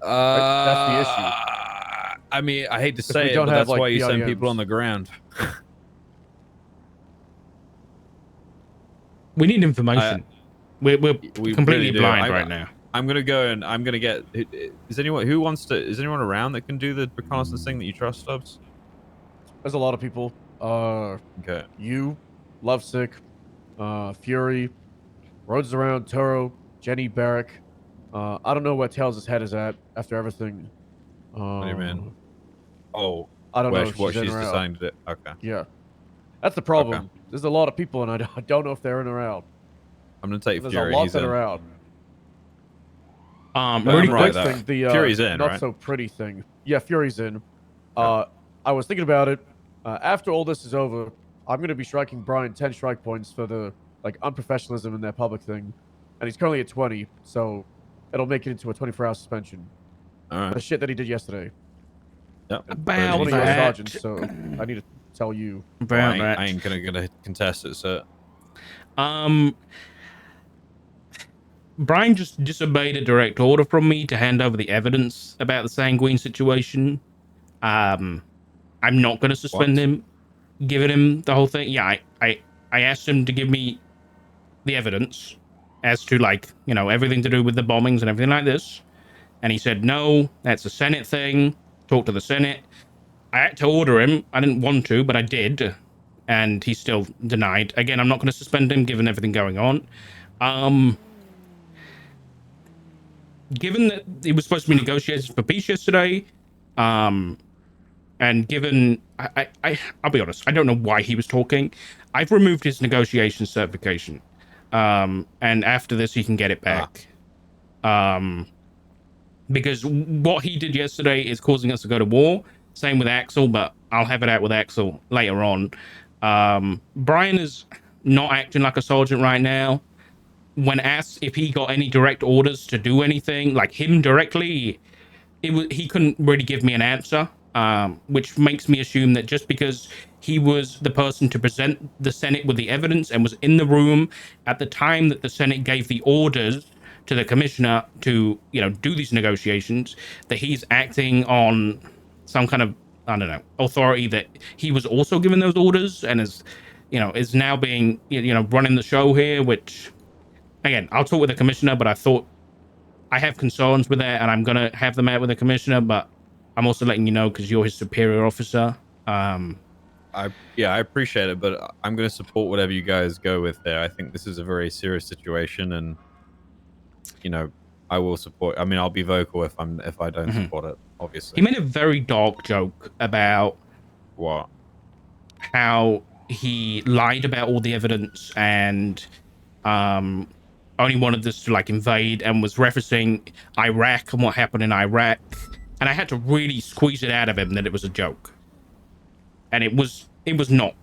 That's the issue. I mean, I hate to Because we say it, don't but have, that's like, why you send people on PIMs. the ground. We need information. We're We completely really do. blind right now. I'm gonna go and I'm gonna get. Is anyone who wants to? Is anyone around that can do the reconnaissance thing that you trust, Stubbs? There's a lot of people. Okay. You, Lovesick, Fury, Rhodes around, Turo, Jenny, Barrick. I don't know where Tails' head is at after everything. What do you mean? Oh, I don't know where if what she's in she's or out. deciding to do. Okay. Yeah. That's the Okay. problem. There's a lot of people, and I don't know if they're in or out. I'm gonna take And there's Fury. a lot He's that in. are out. But Really I'm right quick. though. Thing, the Fury's in, not right? so pretty thing. Yeah, Fury's in. Okay. I was thinking about it. After all this is over, I'm gonna be striking Brian 10 strike points for the unprofessionalism in that public thing, and he's currently at 20, so it'll make it into a 24-hour suspension. All right. The shit that he did yesterday. Yep. About One of your that. sergeants, so I need to tell you. About I that. ain't gonna contest it, sir. Brian just disobeyed a direct order from me to hand over the evidence about the Sanguine situation. I'm not going to suspend him, giving him the whole thing. Yeah, I asked him to give me the evidence as to, like, you know, everything to do with the bombings and everything like this. And he said, no, that's a Senate thing. Talk to the Senate. I had to order him. I didn't want to, but I did. And he still denied. Again, I'm not going to suspend him given everything going on. Given that it was supposed to be negotiated for peace yesterday, and given I'll be honest, I don't know why he was talking. I've removed his negotiation certification, and after this he can get it back. Because what he did yesterday is causing us to go to war. Same with Axel, but I'll have it out with Axel later on. Brian is not acting like a sergeant right now. When asked if he got any direct orders to do anything, like him directly, he couldn't really give me an answer, which makes me assume that just because he was the person to present the Senate with the evidence and was in the room at the time that the Senate gave the orders to the commissioner to, you know, do these negotiations, that he's acting on some kind of, I don't know, authority that he was also given those orders and is, you know, is now being, you know, running the show here, which, again, I'll talk with the commissioner, but I thought I have concerns with that, and I'm gonna have them out with the commissioner. But I'm also letting you know because you're his superior officer. I appreciate it, but I'm gonna support whatever you guys go with there. I think this is a very serious situation, and you know, I will support. I mean, I'll be vocal if I don't support it. Obviously, he made a very dark joke about what how he lied about all the evidence and only wanted us to, like, invade, and was referencing Iraq and what happened in Iraq. And I had to really squeeze it out of him that it was a joke. And it was not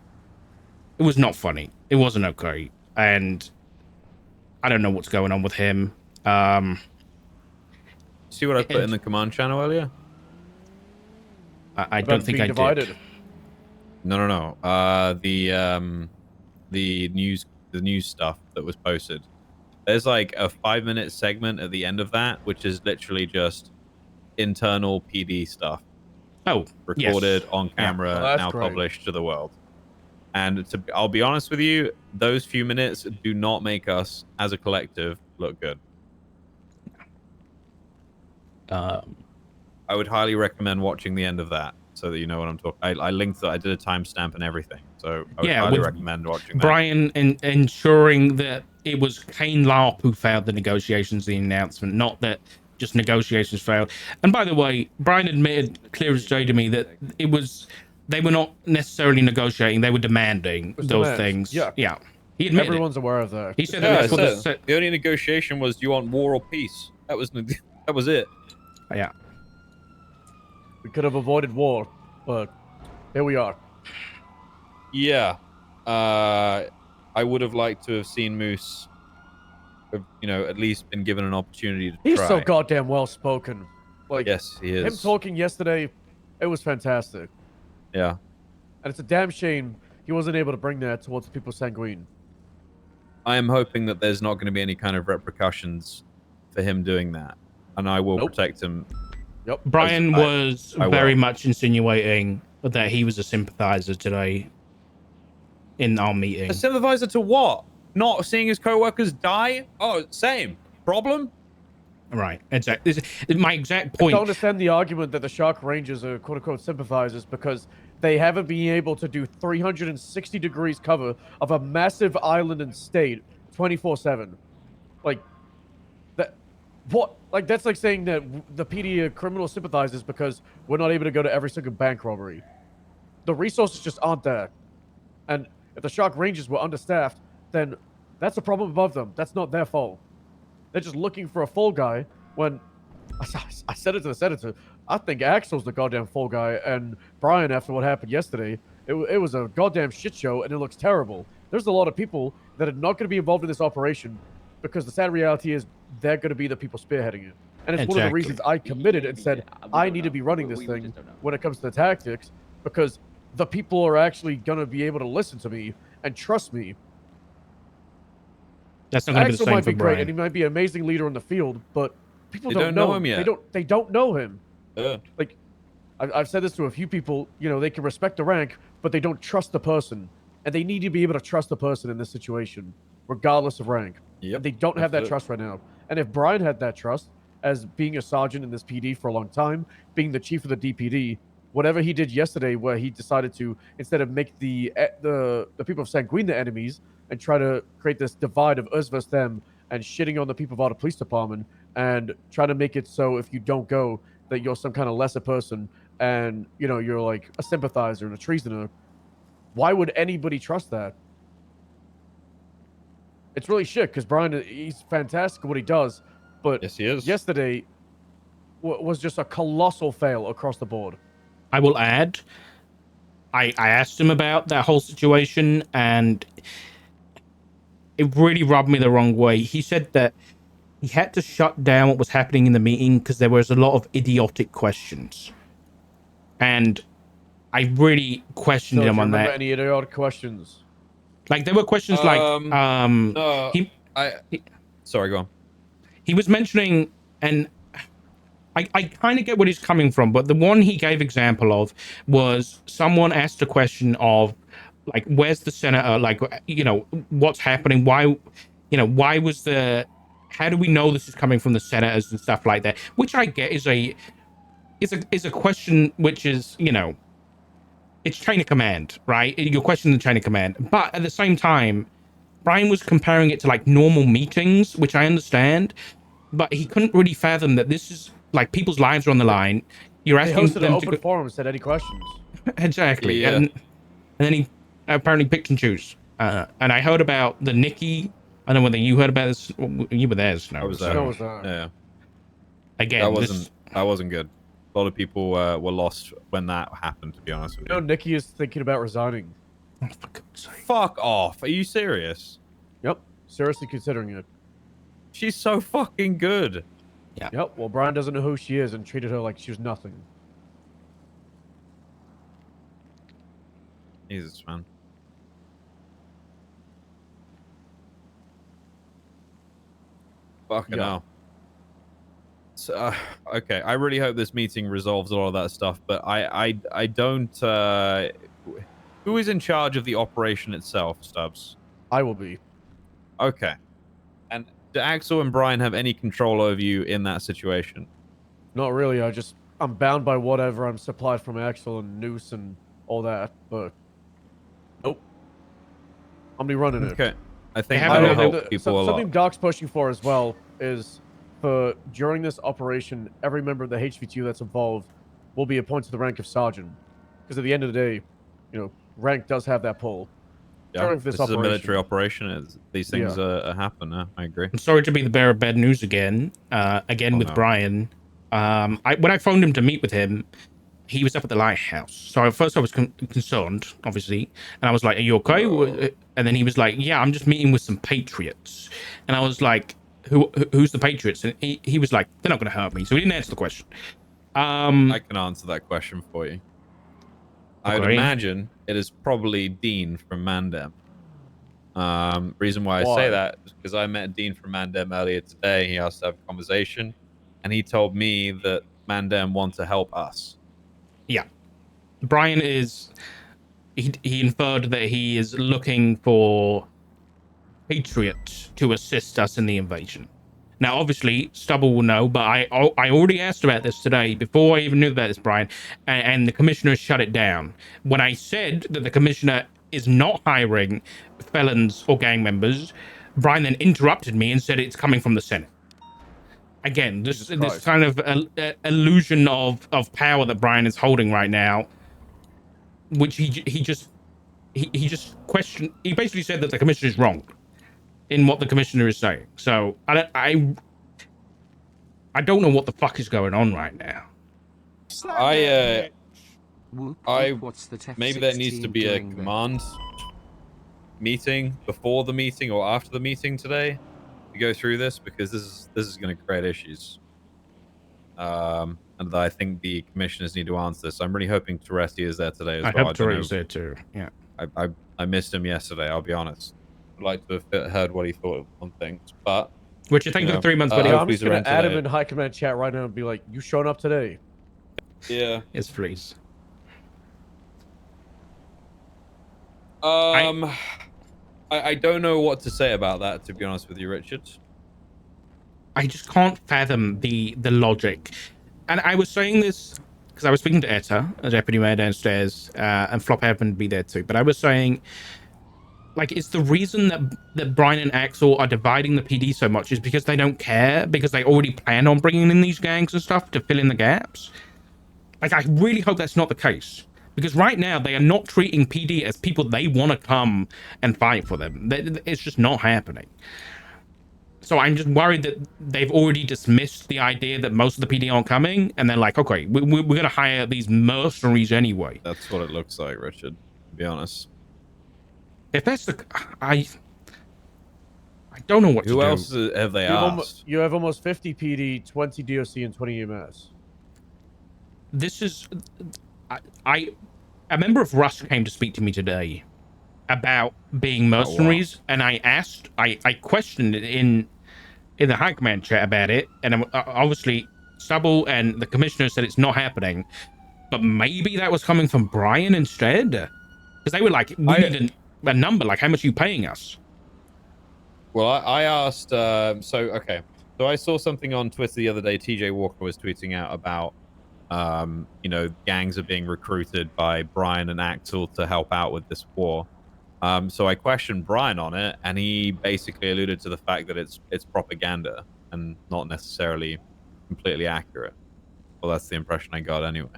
funny. It wasn't okay. And I don't know what's going on with him. See what I put in the command channel earlier? I don't think I divided. did. No. The news stuff that was posted. There's like a 5-minute segment at the end of that, which is literally just internal PD stuff. Oh, recorded yes. on camera, now great. published to the world. And I'll be honest with you, those few minutes do not make us, as a collective, look good. I would highly recommend watching the end of that so that you know what I'm talking. I linked that. I did a timestamp and everything, so I would highly recommend watching that. Brian ensuring that it was Kane Larp who failed the negotiations, the announcement, not that just negotiations failed. And by the way, Brian admitted clear as day to me that they were not necessarily negotiating; they were demanding those things. Yeah. He admitted Everyone's aware of that. He said that's what the only negotiation was, do you want war or peace? That was it. Yeah. We could have avoided war, but here we are. Yeah. I would have liked to have seen Moose, you know, at least been given an opportunity to try. He's so goddamn well spoken. Like, yes, he is. Him talking yesterday, it was fantastic. Yeah. And it's a damn shame he wasn't able to bring that towards the people of Sanguine. I am hoping that there's not going to be any kind of repercussions for him doing that, and I will protect him Yep. Brian was I very will. much insinuating that he was a sympathizer today in our meeting. A sympathizer to what? Not seeing his co-workers die? Oh, same. Problem? Right, exactly. My exact I don't point. understand the argument that the Shark Rangers are quote-unquote sympathizers because they haven't been able to do 360 degrees cover of a massive island and state 24/7. Like that. What? Like that's like saying that the PD are criminal sympathizers because we're not able to go to every single bank robbery. The resources just aren't there. And if the Shark Rangers were understaffed, then that's a problem above them. That's not their fault. They're just looking for a fall guy when I said it to the senator. I think Axel's the goddamn fall guy, and Brian, after what happened yesterday, it was a goddamn shit show, and it looks terrible. There's a lot of people that are not going to be involved in this operation because the sad reality is they're going to be the people spearheading it. And it's one of the reasons I committed and said I need to be running this thing when it comes to the tactics because the people are actually going to be able to listen to me and trust me. That's not going to be the Axel same might for be great, Brian. and he might be an amazing leader in the field, but people They don't know him yet. They don't know him. Yeah. Like, I've said this to a few people. You know, they can respect the rank, but they don't trust the person, and they need to be able to trust the person in this situation, regardless of rank. Yep. And they don't have that trust right now. And if Brian had that trust, as being a sergeant in this PD for a long time, being the chief of the DPD, whatever he did yesterday, where he decided to instead of make the people of Sanguine the enemies and try to create this divide of us versus them and shitting on the people of our police department and trying to make it so if you don't go that you're some kind of lesser person and you know you're like a sympathizer and a treasoner. Why would anybody trust that? It's really shit because Brian, he's fantastic at what he does, but Yes, he is. yesterday was just a colossal fail across the board. I will add, I asked him about that whole situation, and it really rubbed me the wrong way. He said that he had to shut down what was happening in the meeting because there was a lot of idiotic questions. And I really questioned him on that. Any idiotic questions? Like, there were questions No, sorry, go on. he was mentioning, and I kind of get where he's coming from, but the one he gave example of was someone asked a question of, like, where's the senator? Like, you know, what's happening? Why, you know, why was how do we know this is coming from the senators and stuff like that? Which I get is a question which is, you know, it's chain of command, right? You're questioning the chain of command. But at the same time, Brian was comparing it to like normal meetings, which I understand, but he couldn't really fathom that this is like people's lives are on the line. You're They asking hosted an them open forum and said any questions. Exactly. Yeah. And then he apparently picked and choose. And I heard about the Nikki. I don't know whether you heard about this. You were there, Snow. I was so- there. Snow was there. Yeah. Again, That wasn't good. A lot of people were lost when that happened, to be honest with You you. know, Nikki is thinking about resigning. Oh, for God's sake. Fuck off. Are you serious? Yep, seriously considering it. She's so fucking good. Yep, well, Brian doesn't know who she is and treated her like she was nothing. Jesus, man. Fucking Yeah. hell. So, okay, I really hope this meeting resolves a lot of that stuff, but I don't. Who is in charge of the operation itself, Stubbs? I will be. Okay. And do Axel and Brian have any control over you in that situation? Not really, I'm bound by whatever I'm supplied from Axel and Noose and all that, but nope. I'm gonna be running it. Okay. I think have that'll another- help people a lot. Something Doc's pushing for as well is for during this operation, every member of the HVTU that's involved will be appointed to the rank of sergeant. Because at the end of the day, you know, rank does have that pull. Yeah, during this this is a military operation. operation. These things happen. I agree. I'm sorry to be the bearer of bad news again. With no. Brian. When I phoned him to meet with him, he was up at the lighthouse. So at first I was concerned, obviously, and I was like, "Are you okay?" And then he was like, "Yeah, I'm just meeting with some patriots." And I was like, "Who's the patriots?" And he was like, "They're not going to hurt me." So he didn't answer the question. I can answer that question for you. I would Okay. imagine it is probably Dean from Mandem. Reason why I Why? say that is because I met Dean from Mandem earlier today. He asked to have a conversation, and he told me that Mandem want to help us. Yeah. Brian is... He inferred that he is looking for Patriots to assist us in the invasion. Now, obviously, Stubble will know, but I already asked about this today before I even knew about this, Brian, and the commissioner shut it down. When I said that the commissioner is not hiring felons or gang members, Brian then interrupted me and said it's coming from the Senate. Again, this kind of illusion of power that Brian is holding right now, which he just questioned. He basically said that the commissioner is wrong in what the commissioner is saying. So I don't know what the fuck is going on right now. Maybe there needs to be a command meeting before the meeting or after the meeting today to go through this, because this is going to create issues. And I think the commissioners need to answer this. I'm really hoping Teresti is there today as well. I hope Teresti is there too. Yeah. I missed him yesterday, I'll be honest. I'd like to have heard what he thought on things, but... What you think of the 3 months, buddy? I'm just going to add him in high command chat right now and be like, you showing up today? Yeah. Yes, please. I don't know what to say about that, to be honest with you, Richard. I just can't fathom the logic. And I was saying this because I was speaking to Etta, a deputy mayor downstairs, and Flop happened to be there too. But I was saying, like, it's the reason that Brian and Axel are dividing the PD so much is because they don't care, because they already plan on bringing in these gangs and stuff to fill in the gaps. Like, I really hope that's not the case. Because right now, they are not treating PD as people they want to come and fight for them. It's just not happening. So I'm just worried that they've already dismissed the idea that most of the PD aren't coming. And they're like, okay, we're going to hire these mercenaries anyway. That's what it looks like, Richard, to be honest. If that's the... I don't know what to do. Who else have they asked? You have almost 50 PD, 20 DOC, and 20 EMS. This is... A member of Rust came to speak to me today about being mercenaries, and I asked, I questioned it in the high command chat about it, and obviously Stubble and the commissioner said it's not happening, but maybe that was coming from Brian instead, because they were like, we need a number, like, how much are you paying us? Well, I asked, so I saw something on Twitter the other day. TJ Walker was tweeting out about you know, gangs are being recruited by Brian and Axel to help out with this war. So I questioned Brian on it, and he basically alluded to the fact that it's propaganda and not necessarily completely accurate. Well, that's the impression I got anyway.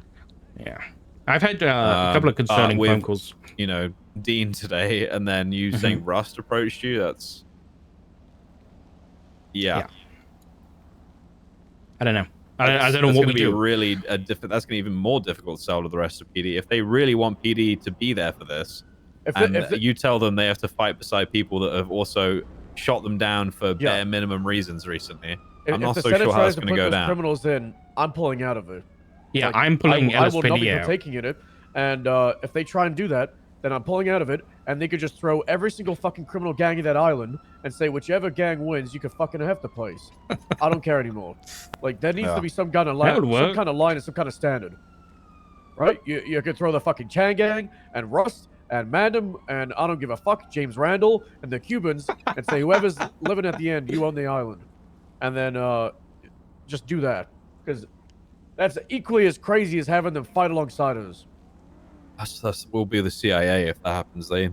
Yeah, I've had a couple of concerning phone calls. You know, Dean today, and then you saying Rust approached you. That's yeah. I don't know. I don't know what we do. Really, that's going to be even more difficult to sell to the rest of PD if they really want PD to be there for this. If you tell them they have to fight beside people that have also shot them down for bare minimum reasons recently, I'm not so sure how it's going to go down. Criminals in, I'm pulling out of it. Yeah, like, I'm pulling LSPD out. I will not be partaking in it. And if they try and do that, then I'm pulling out of it, and they could just throw every single fucking criminal gang in that island and say, whichever gang wins, you can fucking have the place. I don't care anymore. Like, there needs to be some kind of line, and some kind of standard. Right? You could throw the fucking Chan gang, and Rust, and Mandem, and I don't give a fuck, James Randall, and the Cubans, and say, whoever's living at the end, you own the island. And then just do that. Because that's equally as crazy as having them fight alongside us. That will be the CIA if that happens. They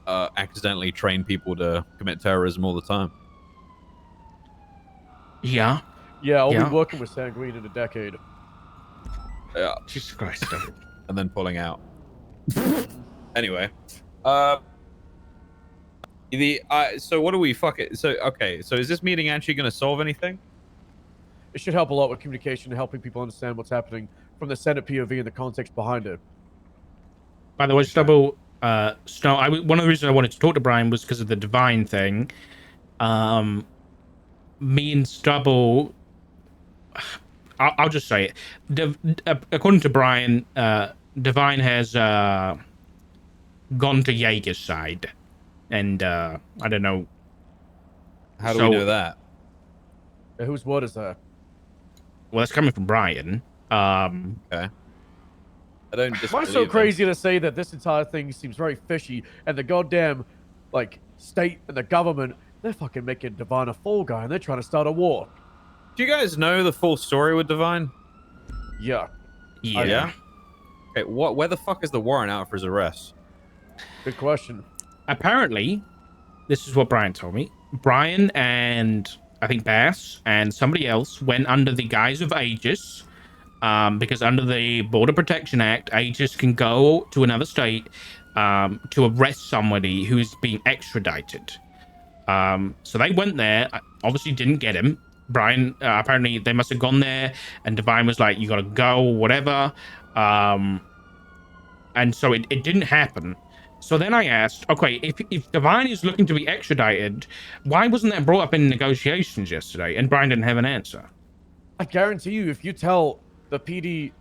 accidentally train people to commit terrorism all the time. Yeah. Yeah, I'll be working with Sanguine in a decade. Yeah. Jesus Christ. And then pulling out. Anyway. So what do we so is this meeting actually going to solve anything? It should help a lot with communication and helping people understand what's happening from the Senate POV and the context behind it. By the way, Stubble, one of the reasons I wanted to talk to Brian was because of the Divine thing. Me and Stubble, I'll just say it. According to Brian, Divine has gone to Jaeger's side. And I don't know. How do we know that? Whose word is that? Well, it's coming from Brian. Okay. I don't Am I disbelieve so him. crazy to say that this entire thing seems very fishy, and the goddamn, like, state and the government, they're fucking making Divine a fall guy, and they're trying to start a war. Do you guys know the full story with Divine? Yeah. Yeah. Okay, where the fuck is the warrant out for his arrest? Good question. Apparently, this is what Brian told me. Brian and I think Bass and somebody else went under the guise of Aegis, because under the Border Protection Act, Aegis can go to another state to arrest somebody who's being extradited. So they went there, obviously didn't get him. Brian, apparently they must have gone there, and Divine was like, you gotta go, whatever. And so it didn't happen. So then I asked, okay, if Divine is looking to be extradited, why wasn't that brought up in negotiations yesterday? And Brian didn't have an answer. I guarantee you, if you tell the PD,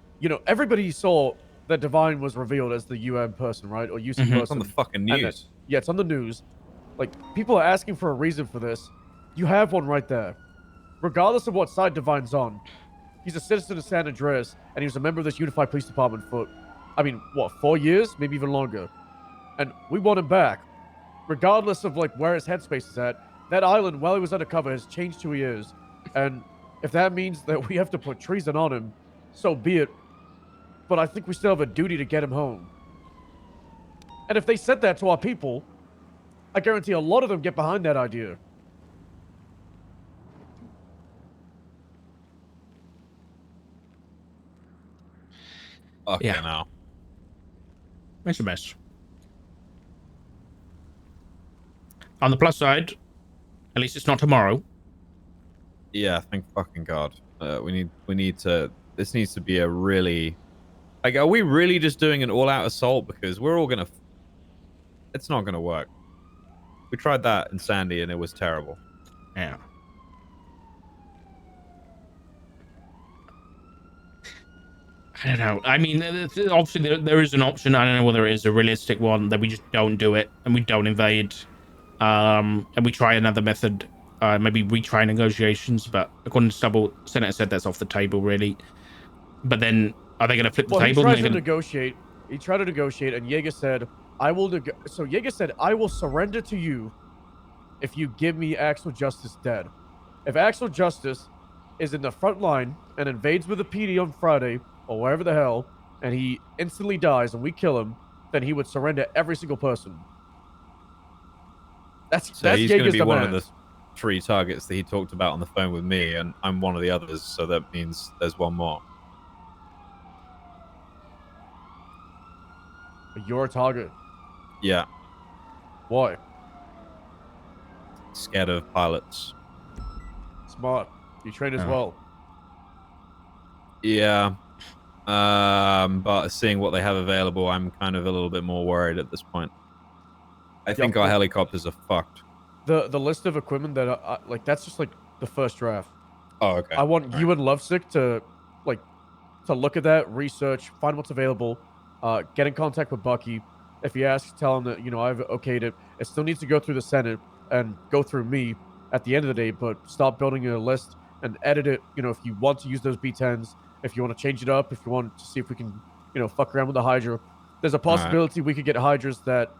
everybody saw that Divine was revealed as the UN person, right? Or UC person. It's on the fucking news. Yeah, it's on the news. Like, people are asking for a reason for this. You have one right there. Regardless of what side Divine's on, he's a citizen of San Andreas, and he was a member of this unified police department for, 4 years? Maybe even longer. And we want him back. Regardless of, where his headspace is at, that island, while he was undercover, has changed who he is. And if that means that we have to put treason on him, so be it. But I think we still have a duty to get him home. And if they said that to our people, I guarantee a lot of them get behind that idea. Okay, Yeah. now. It's a mess. On the plus side, at least it's not tomorrow. Yeah, thank fucking God. We need to. This needs to be a really. Like, are we really just doing an all-out assault? Because we're all gonna. It's not gonna work. We tried that in Sandy and it was terrible. Yeah. I don't know. I mean, obviously there is an option. I don't know whether it is a realistic one that we just don't do it and we don't invade, and we try another method. Maybe retry negotiations, but according to Stubble, Senator said that's off the table, really. But then, are they going to flip the table? He tried to negotiate. He tried to negotiate, and Yeager said, "I will." So Yeager said, "I will surrender to you if you give me Axel Justice dead. If Axel Justice is in the front line and invades with the PD on Friday or wherever the hell, and he instantly dies and we kill him, then he would surrender every single person." That's he's going to Yeager's be one of demand. the 3 targets that he talked about on the phone with me, and I'm one of the others, so that means there's one more. You're a target. Yeah, Why? scared of pilots. Smart. You train as Oh. well. Yeah, but seeing what they have available, I'm kind of a little bit more worried at this point. I think our helicopters are fucked. The list of equipment that that's just the first draft. Oh, okay. I want you and Lovesick to look at that, research, find what's available, get in contact with Bucky. If he asks, tell him that I've okayed it. It still needs to go through the Senate and go through me at the end of the day. But start building a list and edit it. If you want to use those B10s, if you want to change it up, if you want to see if we can fuck around with the Hydra, there's a possibility we could get Hydras that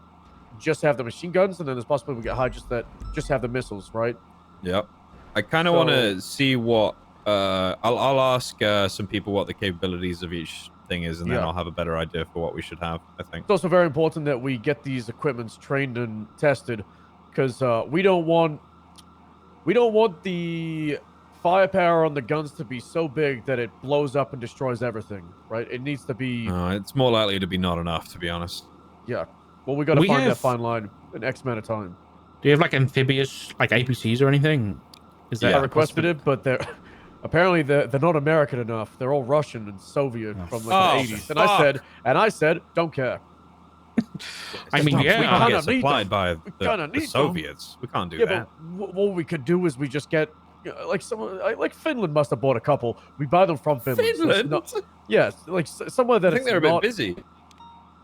just have the machine guns, and then there's possibility we get Hydras that just have the missiles, right? Yep. I kind of want to see what. I'll ask some people what the capabilities of each thing is, and then I'll have a better idea for what we should have. I think it's also very important that we get these equipments trained and tested, because we don't want the firepower on the guns to be so big that it blows up and destroys everything, right? It needs to be. It's more likely to be not enough, to be honest. Yeah. Well, we got to find that fine line in X amount of time. Do you have amphibious APCs or anything? Is that I requested it, but they're apparently they're not American enough. They're all Russian and Soviet from the 80s. And I said, don't care. I mean, we can't get need supplied by kinda the need Soviets. We can't do Yeah, that. but what we could do is we just get Finland must have bought a couple. We buy them from Finland. Finland? Yes, somewhere that I think they're a bit busy.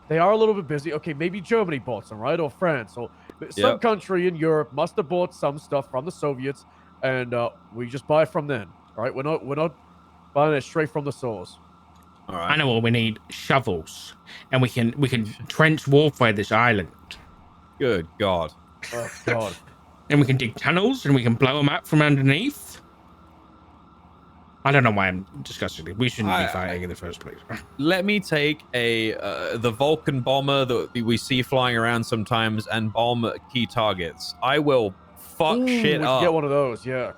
They are a little bit busy. Okay, maybe Germany bought some, right? Or France, or some country in Europe must have bought some stuff from the Soviets, and we just buy from them. All right, we're not Buying it straight from the source. All right. I know what we need: shovels, and we can trench warfare this island, Good God. Oh God. and we can dig tunnels, and we can blow them up from underneath. I don't know why I'm discussing it. We shouldn't be fighting in the first place. Let me take the Vulcan bomber that we see flying around sometimes and bomb key targets. I will fuck Ooh, shit we up. should get one of those. Yeah.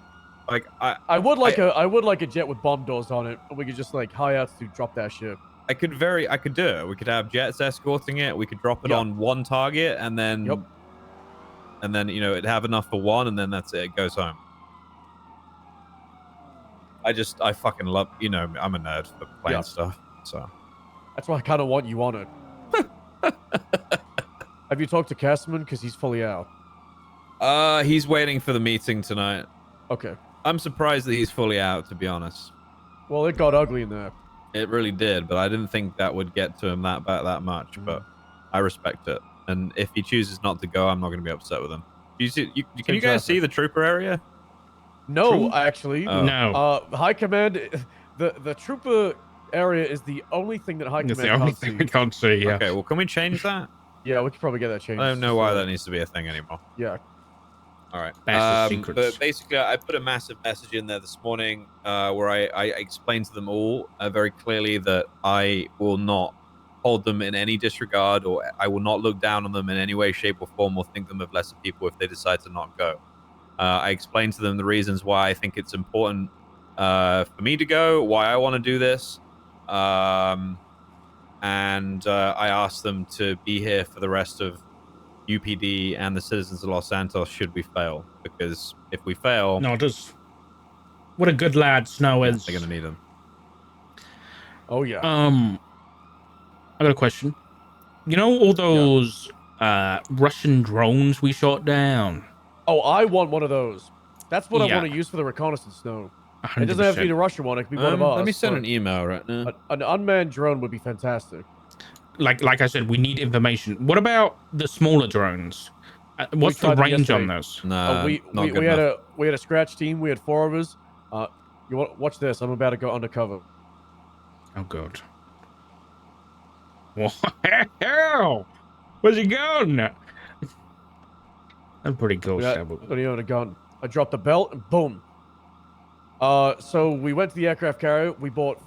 Like I would like a jet with bomb doors on it, and we could just like high altitude drop that shit. I could do it. We could have jets escorting it. We could drop it Yep. on one target, and then you know, it'd have enough for one, and then that's it. It goes home. I fucking love, you know, I'm a nerd for playing stuff, so That's why I kind of want you on it. Have you talked to Castman? Because he's fully out. He's waiting for the meeting tonight. Okay. I'm surprised that he's fully out, to be honest. Well, it got ugly in there. It really did, but I didn't think that would get to him that much. But I respect it, and if he chooses not to go, I'm not going to be upset with him. Can you guys see the trooper area? No, actually. Oh. No. High Command, the trooper area is the only thing that High It's Command the only can't thing see. we can't see. Yeah. Okay, well, can we change that? Yeah, we could probably get that changed. I don't know why that needs to be a thing anymore. Yeah. All right. That's the secrets. But basically, I put a massive message in there this morning where I explained to them all very clearly that I will not hold them in any disregard, or I will not look down on them in any way, shape, or form, or think them of lesser people if they decide to not go. I explained to them the reasons why I think it's important for me to go, why I want to do this, and I asked them to be here for the rest of UPD and the citizens of Los Santos should we fail, because if we fail, No, just what a good lad Snow is. they're gonna need them. Oh yeah. I got a question. You know all those Russian drones we shot down? Oh, I want one of those. That's what I Yeah. want to use for the reconnaissance snow. 100%. It doesn't have to be the Russian one. It could be one of ours. Let me send but an email right now. An unmanned drone would be fantastic. Like I said, we need information. What about the smaller drones? What's the tried them range on yesterday. those? Nah, we not good had enough. we had a scratch team. We had 4 of us. Watch this. I'm about to go undercover. Oh god. Wow. Where's he going? That's pretty cool. Don't even have a gun. I dropped the belt and boom. So we went to the aircraft carrier. We bought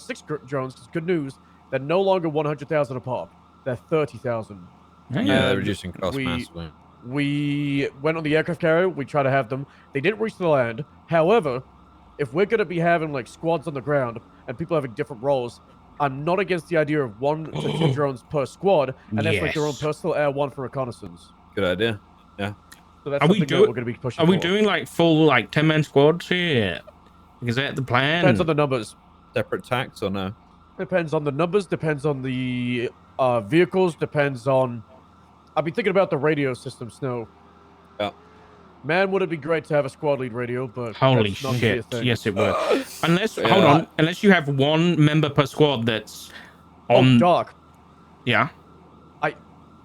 6 drones. Cause good news, they're no longer 100,000 a pop. They're 30,000. Yeah, And they're reducing cost we- massively. We went on the aircraft carrier. We tried to have them. They didn't reach the land. However, if we're gonna be having like squads on the ground and people having different roles, I'm not against the idea of 1 to 2 drones per squad, and that's like your own Yes. personal air, 1 for reconnaissance. Good idea. Yeah. So that's Are we something that we're gonna be pushing. Are we for. doing like full like 10-man squads here? Is that the plan? Depends on the numbers. Separate tax or no? Depends on the numbers. Depends on the vehicles. Depends on. I've been thinking about the radio system, Snow. Yeah. Man, would it be great to have a squad lead radio, but Holy that's not gonna be a shit! thing. Yes, it would. Unless hold Yeah. on, unless you have 1 member per squad that's Oh, on. Doc. Yeah.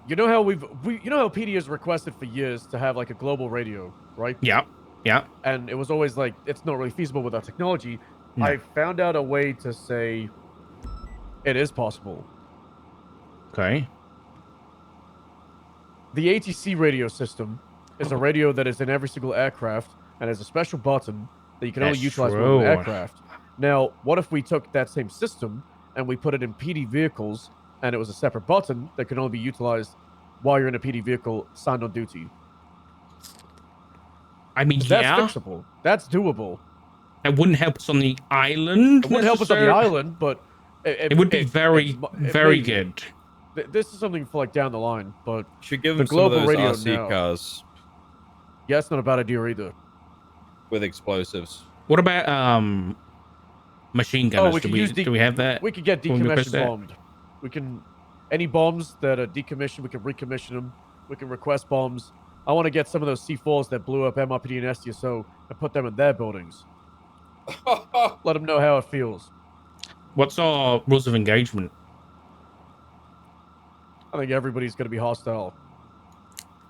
You know how you know how PD has requested for years to have like a global radio, right? Yeah. Yeah. And it was always like it's not really feasible with our technology. No. I found out a way to say it is possible. Okay. The ATC radio system is a radio that is in every single aircraft and has a special button that you can only That's utilize with true. an aircraft. Now, what if we took that same system and we put it in PD vehicles and it was a separate button that could only be utilized while you're in a PD vehicle signed on duty? I mean, That's yeah, fixable. That's doable. that wouldn't help us on the island. It wouldn't help us on the necessarily. island, but It would be very, very maybe. good. This is something for like down the line, but Should give The them some of global those radio RC now. cars yeah, it's not a bad idea either. with explosives. What about machine gunners? we could use do we have that? We could get Can we request decommissioned that? bombed. We can any bombs that are decommissioned, we can recommission them. We can request bombs. I want to get some of those C4s that blew up MRPD and STSO and put them in their buildings. Let them know how it feels. What's our rules of engagement? I think everybody's going to be hostile.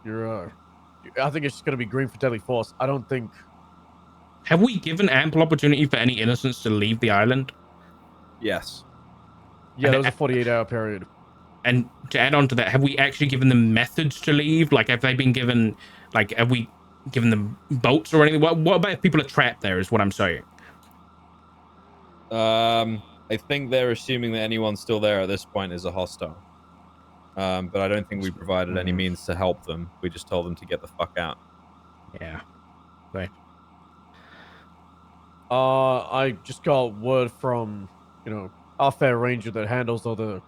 I think it's just going to be green for deadly force. I don't think Have we given ample opportunity for any innocents to leave the island? Yes. Yeah, there was a 48-hour period. And to add on to that, have we actually given them methods to leave? Like, have they been given, like, have we given them boats or anything? What about if people are trapped there, is what I'm saying. I think they're assuming that anyone still there at this point is a hostile. But I don't think we provided any means to help them. We just told them to get the fuck out. Yeah. Right. I just got word from, our fair ranger that handles all the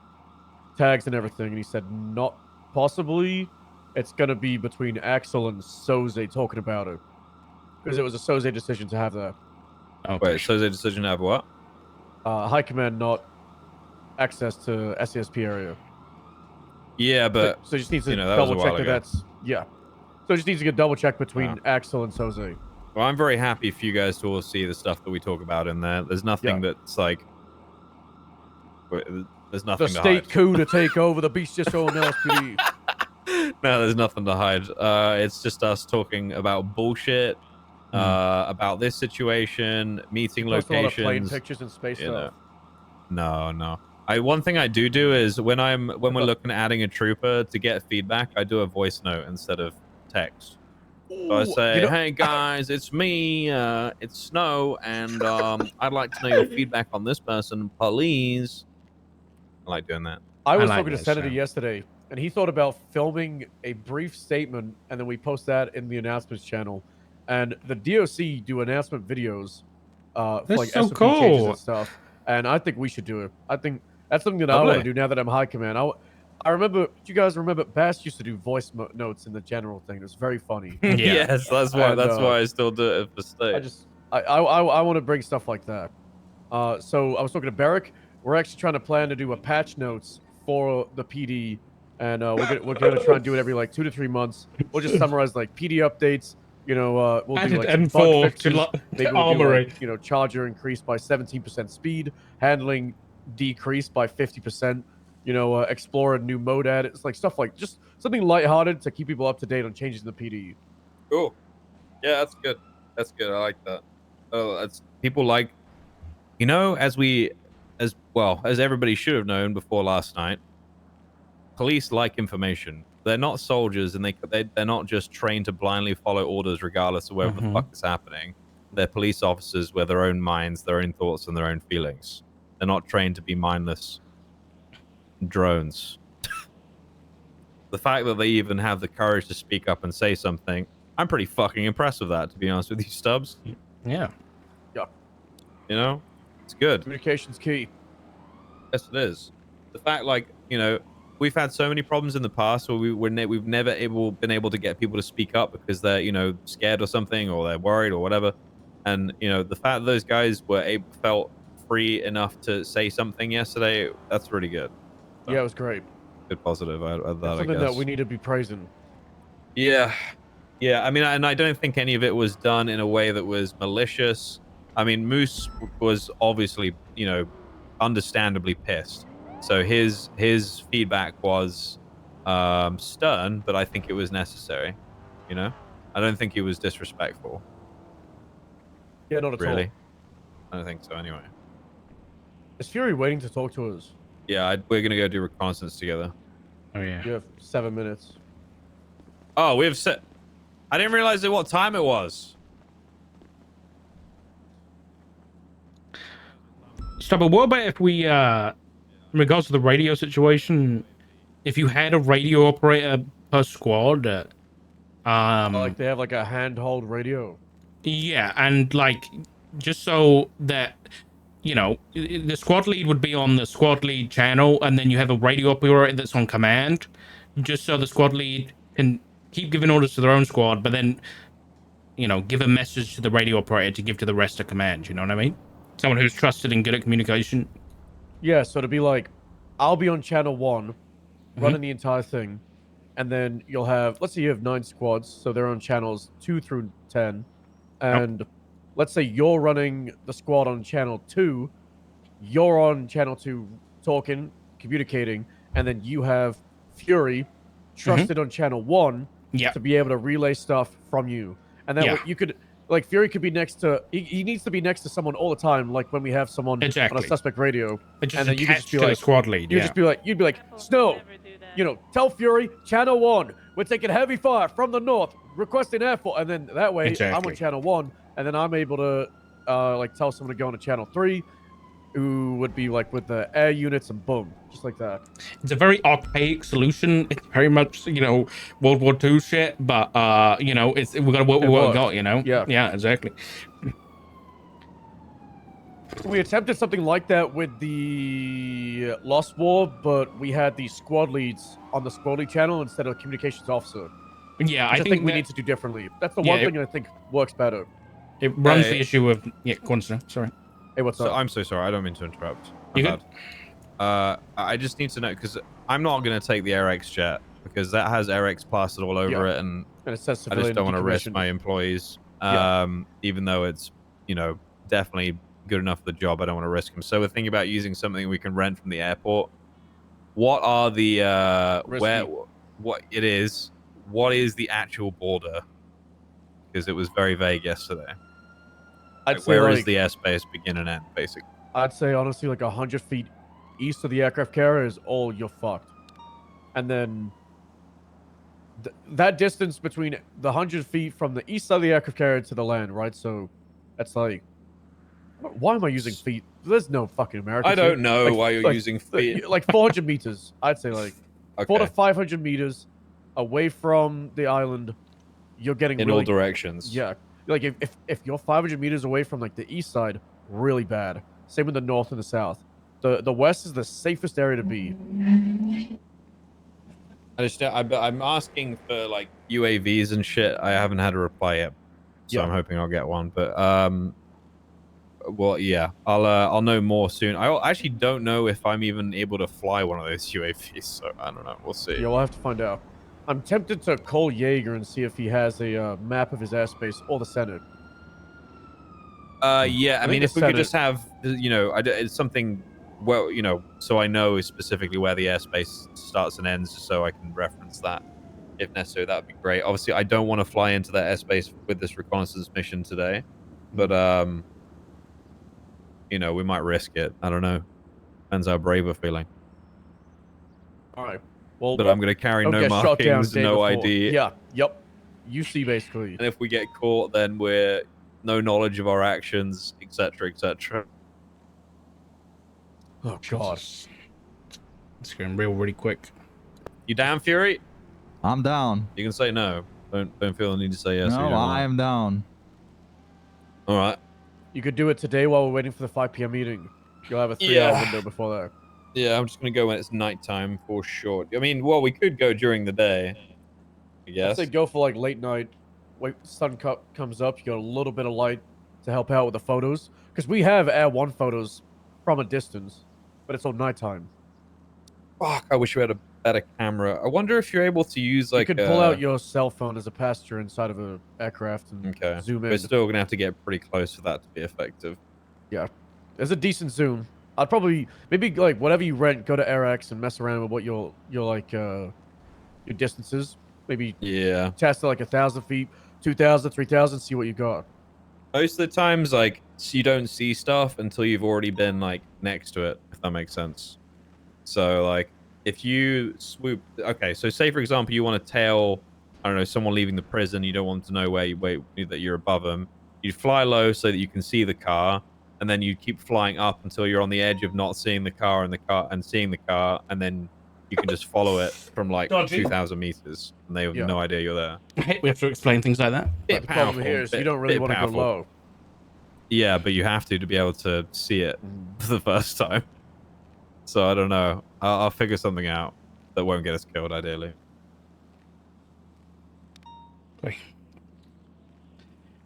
tags and everything, and he said not possibly. It's gonna be between Axel and Soze talking about it, because it was a Soze decision to have that. Okay. Wait, so is a decision to have what? High command not access to SASP area. Yeah, but So just needs to that was a double while check that ago. that's So it just needs to get double checked between Axel and Soze. Well, I'm very happy for you guys to all see the stuff that we talk about in there. There's nothing that's like. There's nothing The to state hide. coup to take over the beach just on LSPD. No, there's nothing to hide. It's just us talking about bullshit, about this situation, meeting Post a lot of plane locations. pictures and space you know. stuff. No. One thing I do is when we're looking at adding a trooper to get feedback, I do a voice note instead of text. So I say, hey guys, it's me, it's Snow, and I'd like to know your feedback on this person, please. I like doing that. I was talking to Senator yesterday, and he thought about filming a brief statement, and then we post that in the announcements channel. And the DOC do announcement videos for like so SOP changes cool. and stuff. And I think we should do it. I think that's something that I want to do now that I'm high command. I remember, do you guys remember Bass used to do voice notes in the general thing? It was very funny. Yes, that's why. That's why I still do it for state. I want to bring stuff like that. So I was talking to Barrick. We're actually trying to plan to do a patch notes for the PD, and we're gonna try and do it every like 2 to 3 months. We'll just summarize like PD updates. We'll do like some bug fixes. Maybe we'll do like, charger increased by 17% speed, handling decreased by 50%. Explore a new mode add. It's like stuff like just something lighthearted to keep people up to date on changes in the PD. Cool. Yeah, that's good. That's good. I like that. Oh, that's people like, as everybody should have known before last night. Police like information. They're not soldiers, and they're not just trained to blindly follow orders regardless of whatever the fuck is happening. They're police officers with their own minds, their own thoughts, and their own feelings. They're not trained to be mindless drones. The fact that they even have the courage to speak up and say something, I'm pretty fucking impressed with that, to be honest with you, Stubbs. Yeah. It's good. Communication's key. Yes, it is. The fact, we've had so many problems in the past where we've never been able to get people to speak up because they're, scared or something, or they're worried or whatever. And, the fact that those guys felt free enough to say something yesterday, that's really good. So, yeah, it was great. Good positive. That's something that we need to be praising. Yeah. I mean, and I don't think any of it was done in a way that was malicious. I mean, Moose was obviously, understandably pissed. So his feedback was stern, but I think it was necessary. I don't think he was disrespectful. Yeah, not at all. Really? I don't think so, anyway. Is Fury waiting to talk to us? Yeah, we're going to go do reconnaissance together. Oh, yeah. You have 7 minutes. Oh, we have set... I didn't realize what time it was. Stop it. What about if we, in regards to the radio situation, if you had a radio operator per squad, like they have like a handheld radio. Yeah, and just so that the squad lead would be on the squad lead channel, and then you have a radio operator that's on command, just so the squad lead can keep giving orders to their own squad, but then give a message to the radio operator to give to the rest of command. You know what I mean? Someone who's trusted and good at communication. Yeah, so to be like, I'll be on channel 1, running the entire thing, and then you'll have, let's say you have 9 squads, so they're on channels 2 through 10, and let's say you're running the squad on channel 2, you're on channel 2 talking, communicating, and then you have Fury trusted on channel 1 to be able to relay stuff from you. And then you could like Fury could be next to he needs to be next to someone all the time, like when we have someone on Exactly. a suspect radio, But just and then you could attached just be to the like squad lead. you'd Yeah. just be like you'd be like Snow, you know, tell Fury channel 1 we're taking heavy fire from the north, requesting air force, and then that way I'm Exactly. on channel 1, and then I'm able to like tell someone to go on to channel 3, who would be like with the air units, and boom, just like that. It's a very archaic solution. It's very much, you know, World War II shit, but you know, we got what we got, you know. Yeah, exactly. We attempted something like that with the Lost War, but we had the squad leads on the squad lead channel instead of communications officer. Yeah, I think we need to do differently. That's the one thing I think works better. It runs the issue of go on, sir. Sorry. Hey, what's up? I'm so sorry. I don't mean to interrupt. You good? I just need to know, because I'm not going to take the AirX jet because that has AirX plastered all over it, and it says I just don't want to risk my employees. Even though it's, you know, definitely good enough for the job, I don't want to risk them. So we're thinking about using something we can rent from the airport. What are the what is the actual border? Because it was very vague yesterday. Where is the airspace begin and end, basically? I'd say honestly, like 100 feet east of the aircraft carrier is all you're fucked, and then that distance between the 100 feet from the east side of the aircraft carrier to the land, right? So that's like, why am I using feet? There's no fucking American. I don't know why you're using feet. Like 400 meters, I'd say, like 400 to 500 meters away from the island. You're getting in all directions. Yeah, like if you're 500 meters away from like the east side, really bad. Same with the north and the south. The west is the safest area to be. I'm asking for like UAVs and shit. I haven't had a reply yet, so I'm hoping I'll get one. But well, yeah, I'll know more soon. I actually don't know if I'm even able to fly one of those UAVs, so I don't know. We'll see. Yeah, we'll have to find out. I'm tempted to call Jaeger and see if he has a map of his airspace or the Senate. Yeah, I mean, if we could just have, you know, it's something, well, you know, so I know specifically where the airspace starts and ends, so I can reference that if necessary. That would be great. Obviously, I don't want to fly into that airspace with this reconnaissance mission today, but you know, we might risk it. I don't know. Depends how brave we're feeling. All right. Well, but I'm going to carry no markings, no ID. Yeah. Yep. UC basically. And if we get caught, then we're no knowledge of our actions, etc., etc. Oh God. It's going really quick. You down, Fury? I'm down. You can say no. Don't feel the need to say yes. No, I am down. All right. You could do it today while we're waiting for the 5 p.m. meeting. You'll have a 3-hour window before that. Yeah, I'm just going to go when it's nighttime for sure. I mean, well, we could go during the day, I guess. I'd say go for like late night. Wait, sun comes up. You got a little bit of light to help out with the photos. Because we have Air 1 photos from a distance, but it's all nighttime. Fuck, I wish we had a better camera. I wonder if you're able to use like... You could pull out your cell phone as a passenger inside of an aircraft and zoom in. We're still going to have to get pretty close for that to be effective. Yeah. There's a decent zoom. I'd probably, maybe like whatever you rent, go to AirX and mess around with what your like, your distances. Maybe test it like 1,000 feet, 2,000, 3,000, see what you got. Most of the times, like, you don't see stuff until you've already been like next to it, if that makes sense. So like, if you swoop, okay, so say for example, you want to tail, I don't know, someone leaving the prison, you don't want to know that you're above them. You fly low so that you can see the car, and then you keep flying up until you're on the edge of not seeing the car and seeing the car, and then you can just follow it from like 2,000 meters, and they have no idea you're there. We have to explain things like that. But the problem here is you don't really want to go low. Yeah, but you have to be able to see it for the first time. So I don't know. I'll figure something out that won't get us killed, ideally. We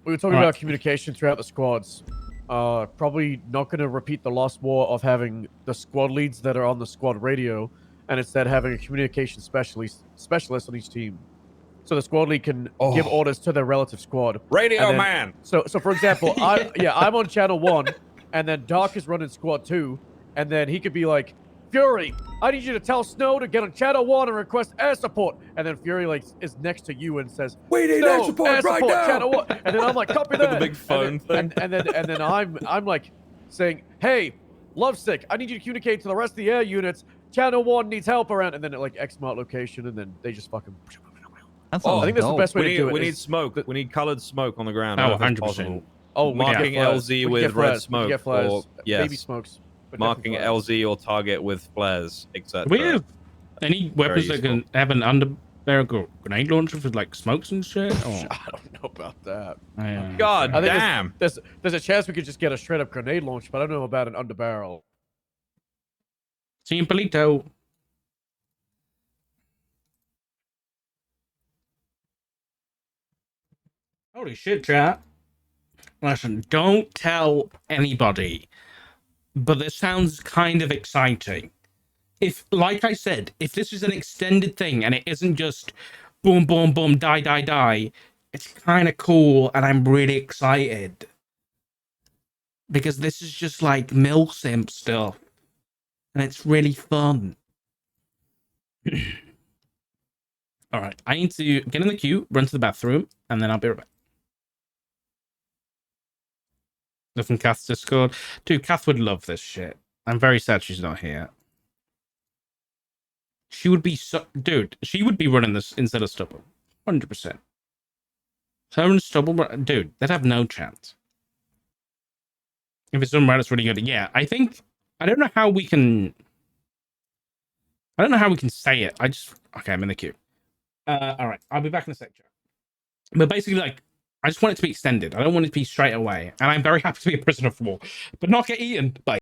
were talking about communication throughout the squads. Probably not going to repeat the Lost War of having the squad leads that are on the squad radio, and instead having a communication specialist on each team. So the squad lead can give orders to their relative squad. Radio man! So for example, I'm on channel 1, and then Doc is running squad 2, and then he could be like, Fury, I need you to tell Snow to get on channel 1 and request air support. And then Fury like is next to you and says, We need Snow, air support right now. channel 1. And then I'm like, copy With that. the big phone thing. And then I'm like saying, hey, Lovesick, I need you to communicate to the rest of the air units. Channel 1 needs help around. And then it like X mark location, and then they just fucking. That Oh, sounds I think that's the dope. best way to do it. We is- need smoke. We need colored smoke on the ground. Oh, I don't know if that's 100%. possible. Oh, we can Marking get flares. LZ We can with get red flares. We can smoke, get flares. or Baby yes, smokes. but marking definitely flares. LZ or target with flares, etc. Do we have any weapons that useful. can have an underbarrel grenade launcher for like smokes and shit? Or... I don't know about that. God I think damn. there's a chance we could just get a straight up grenade launch, but I don't know about an underbarrel. Simpelito. Holy shit, chat. Listen, don't tell anybody, but this sounds kind of exciting. If, like I said, if this is an extended thing and it isn't just boom, boom, boom, die, die, die, it's kind of cool and I'm really excited. Because this is just like milsimp stuff. And it's really fun. Alright, I need to get in the queue, run to the bathroom, and then I'll be right back. From Kath's Discord. Dude, Kath would love this shit. I'm very sad she's not here. She would be so... Dude, she would be running this instead of Stubble. 100%. Her and Stubble... Dude, they'd have no chance. If it's done right, it's really good. Yeah, I think... I don't know how we can... I don't know how we can say it. I just... Okay, I'm in the queue. Alright, I'll be back in a sec, chat. But basically, like, I just want it to be extended. I don't want it to be straight away. And I'm very happy to be a prisoner of war. But not get eaten. Bye.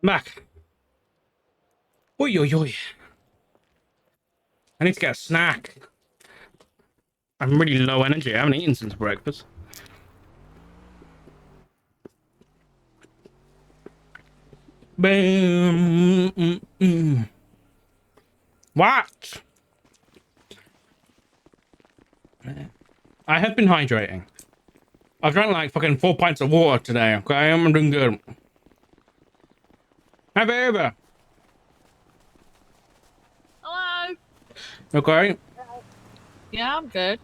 Back. Oi, oi, oi. I need to get a snack. I'm really low energy. I haven't eaten since breakfast. Boom. What? I have been hydrating. I've drank like fucking 4 pints of water today, okay? I'm doing good. Have you ever? Hello. Okay. Yeah, I'm good.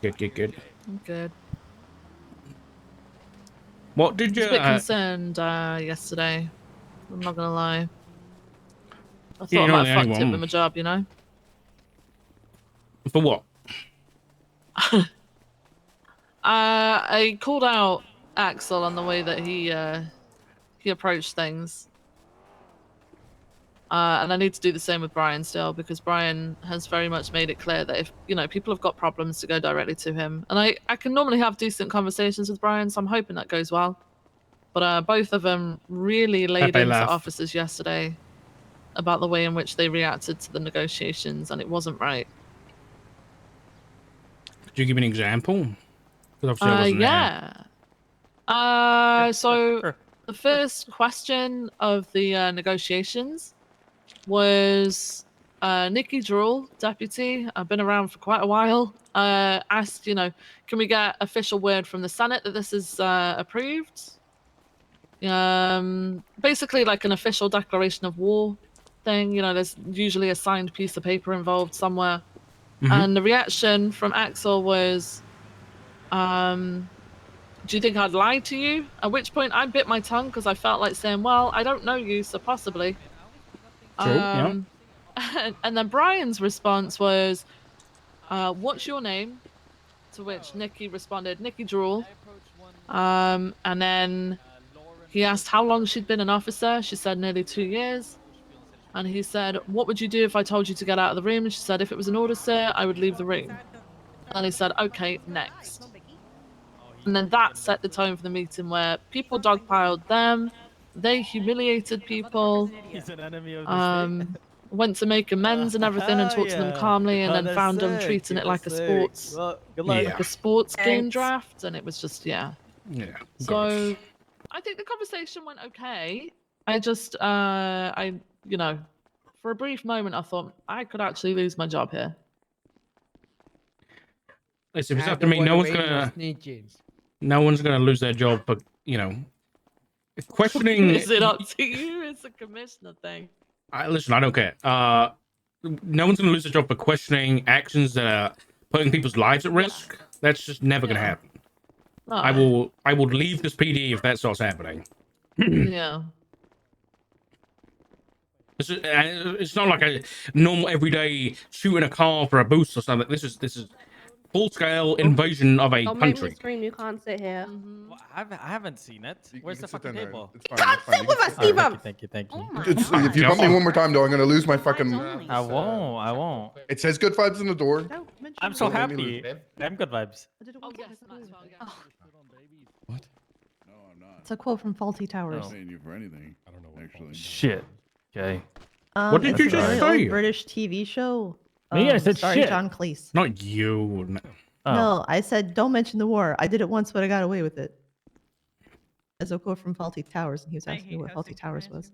Good. I'm good. What did I was you... a bit concerned yesterday. I'm not gonna lie. I thought I you're not might the have only fucked it one. with my job, you know? For what? I called out Axel on the way that he approached things. And I need to do the same with Brian still, because Brian has very much made it clear that if, you know, people have got problems to go directly to him. And I can normally have decent conversations with Brian, so I'm hoping that goes well. But both of them really laid Pepe into laughed. officers yesterday about the way in which they reacted to the negotiations, and it wasn't right. Could you give me an example? Because obviously I wasn't there. Yeah. So the first question of the negotiations was Nikki Drool, deputy. I've been around for quite a while. Asked, you know, can we get official word from the Senate that this is approved? Basically like an official declaration of war thing. You know, there's usually a signed piece of paper involved somewhere. And the reaction from Axel was, do you think I'd lie to you? At which point I bit my tongue because I felt like saying, well, I don't know you, so possibly. True, yeah. And then Brian's response was, what's your name? To which Nikki responded, Nikki Drool. And then he asked how long she'd been an officer. She said nearly 2 years. And he said, what would you do if I told you to get out of the room? And she said, if it was an order, sir, I would leave the room. And he said, okay, next. And then that set the tone for the meeting where people dogpiled them. They humiliated people. He's an enemy of the state. Went to make amends and everything and talked to them calmly, and then found them treating it like a sports, like a sports game draft, and it was just Yeah. So I think the conversation went okay. I just you know, for a brief moment I thought I could actually lose my job here. Listen, if it's up to me, no one's gonna lose their job, but you know, questioning. Is it up to you? It's a commissioner thing. Listen, I don't care. No one's gonna lose their job for questioning actions that are putting people's lives at risk. That's just never gonna happen. No. I will leave this PD if that starts happening. Yeah. It's not like a normal everyday shooting a car for a boost or something. This is full scale invasion of a Don't make me country. scream. You can't sit here. Well, I haven't seen it. Where's the fucking table? It's fine. It's fine. You can sit down. Thank you. Oh my It's, God. if you bump me one more time, though, I'm gonna lose my fucking. I won't. It says good vibes in the door. I'm so Don't let me happy. lose. I'm good vibes. Oh yes, Maxwell, yeah. What? No, I'm not. It's a quote from Faulty Towers. I'm saying you for anything. I don't know. Actually. Shit. Okay. What did you it's a just very say? old British TV show. Me? I said starring shit. John Cleese. Not you. Oh. No, I said don't mention the war. I did it once, but I got away with it. As a quote from Faulty Towers, and he was asking me what Faulty Towers was.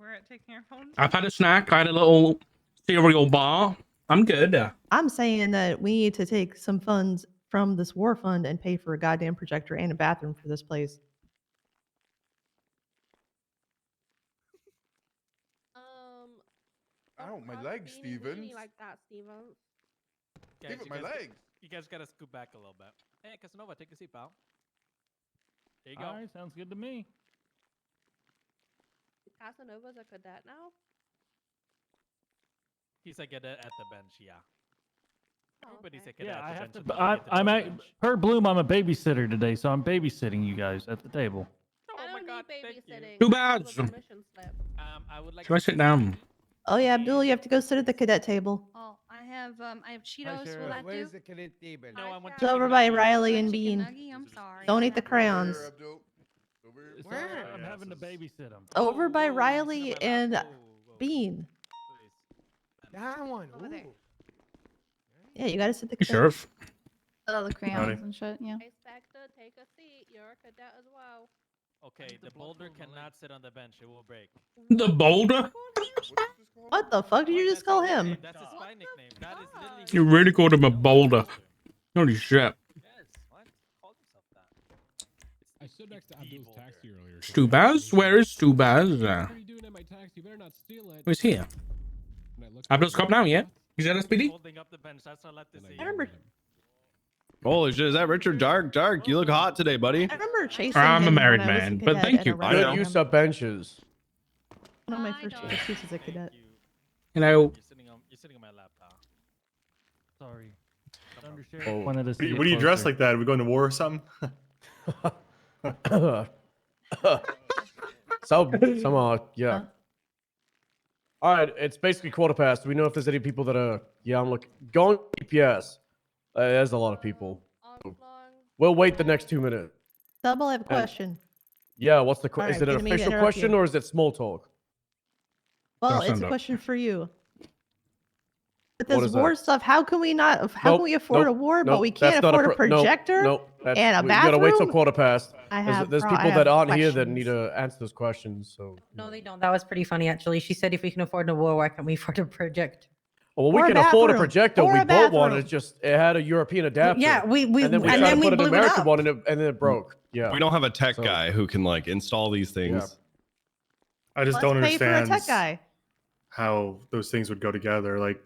I've had a snack. I had a little cereal bar. I'm good. I'm saying that we need to take some funds from this war fund and pay for a goddamn projector and a bathroom for this place. Ow, my legs, Stevens. Like that, Stevens. Give it my legs. You guys gotta scoot back a little bit. Hey, Casanova, take a seat, pal. There you go. Alright, sounds good to me. Casanova's a cadet now? He's a cadet at the bench, yeah. Everybody's a cadet Yeah, at I the have bench. to. I'm at per Bloom. I'm a babysitter today, so I'm babysitting you guys at the table. Oh I my don't god, need thank you. babysitting. Too I bad. have a permission slip. I would like Should I sit down? Oh yeah, Abdul, you have to go sit at the cadet table. Oh, I have Cheetos. Will that Where's do? the cadet table? No, I want It's over by Riley and Chicken Bean. nugget? I'm sorry. Don't eat the crayons. Here, Abdul. Over So Where? I'm having to babysit him. Over by Riley and Bean. That one. Over there. Yeah, you gotta sit the Hey, cadet. Sheriff. All the crayons Howdy. and shit. Yeah. Inspector, take a seat. You're a cadet as well. Okay, the boulder cannot sit on the bench. It will break. The boulder? What the fuck did you just call him? That's his spy nickname. That is literally his You really nickname. called him a boulder. Holy shit. Yes. What? Called himself that. I stood next to Abdul's taxi earlier. Stubaz? Where is Stubaz? What are you doing at my taxi? You better not steal it. Who's here? And I looked Abdul's at cop now, yeah? He's at SPD? Holding up the bench. That's not allowed to see. I remember. Holy shit, is that Richard? Dark, you look hot today, buddy. I remember chasing I'm a him married when I was man, a but cadet thank and you. arrested Good him. use of benches. One of my Hi, first dog. pursuits as a cadet. Hello. You're sitting on my lap, pal. Sorry. Oh. Undersheriff wanted to see What do you dress closer. like that? Are we going to war or something? Yeah. All right, it's basically quarter past. Do we know if there's any people that are? Yeah, I'm looking. Go on GPS. There's a lot of people. We'll wait the next 2 minutes. Double, I have a question. Yeah, what's the All is right, it an didn't mean to official interrupt question you. or is it small talk? Well, Don't it's stand a up. question for you. With What this is that? war stuff, how can we not? How Nope, can we afford nope, a war, but nope, we that's can't not afford a nope, projector? Nope, that's, and a we gotta wait till bathroom? quarter past. I have. There's I people have that aren't here that questions. need to answer those questions. So. No, they don't. That was pretty funny, actually. She said if we can afford a war, why can't we afford a project? Well, we Or a can afford a bathroom. projector. Or We a bought one. bathroom. It just it had a European adapter. Yeah, we and then we and tried then to we put an blew it American up. one and then it broke. Yeah. We don't have a tech So- guy who can like install these things. I just Let's don't pay for a understand tech guy. how those things would go together. Like,